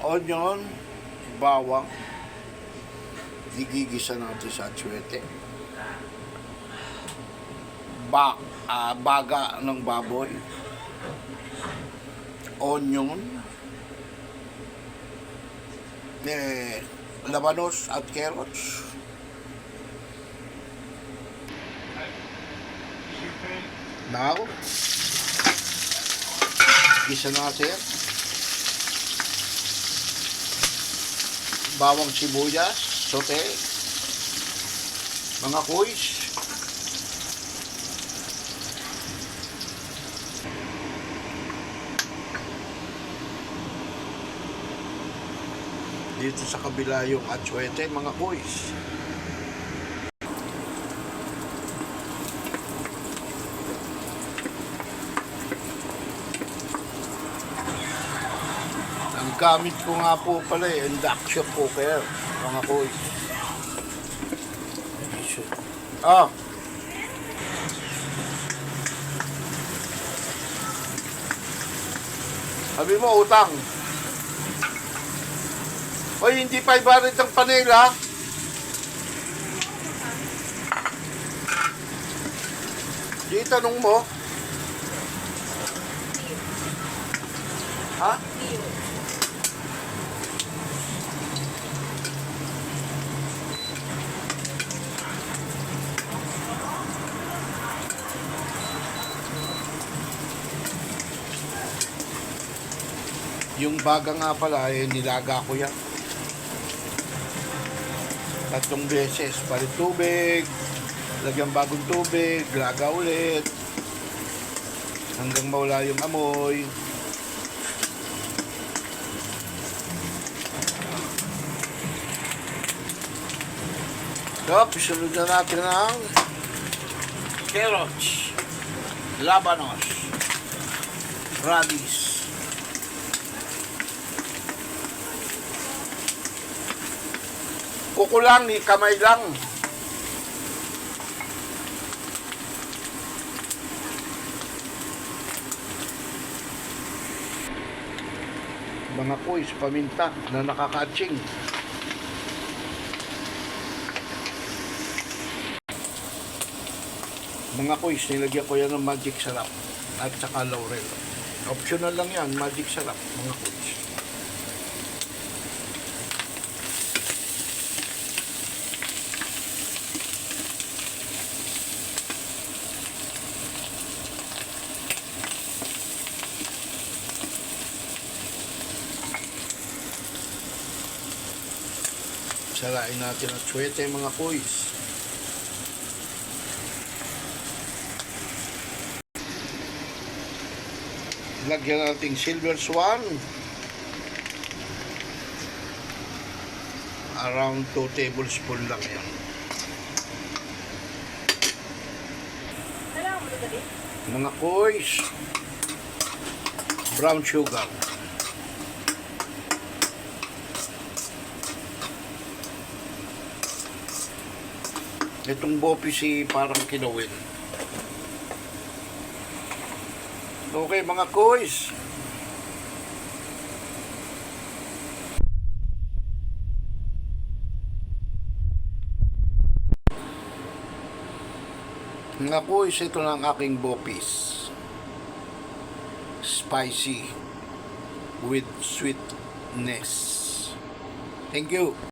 onion, bawang, igigisa natin sa atsuete. Baga ng baboy, onion, labanos at carrots. Now, gisa natin bawang sibuyas, sote, mga kuys. Dito sa kabila yung atsuete, mga kuys. Ang gamit ko nga po pala induction cooker, mga kuys. Sabi mo, utang. Hoy, hindi pa ibarit ang panela. Di tanong mo. Ha? Yung baga nga pala, nilaga ko yan. 3 beses, palit tubig, lagyan bagong tubig, laga ulit, hanggang mawala yung amoy. So, isunod na natin ng carrots, labanos, radish, kuko lang, ni kamay lang. Mga kuys, paminta na nakaka-atching. Mga kuys, nilagyan ko yan ng magic sarap at saka laurel. Optional lang yan, magic sarap, mga kuys. Salain natin ang atsuete, mga kuys. Lagyan natin silver swan. Around 2 tablespoon lang yan. Mga kuys, brown sugar. Itong bopisi parang kilawin. Okay, mga kuys. Mga kuys, ito na ang aking bopis. Spicy with sweetness. Thank you.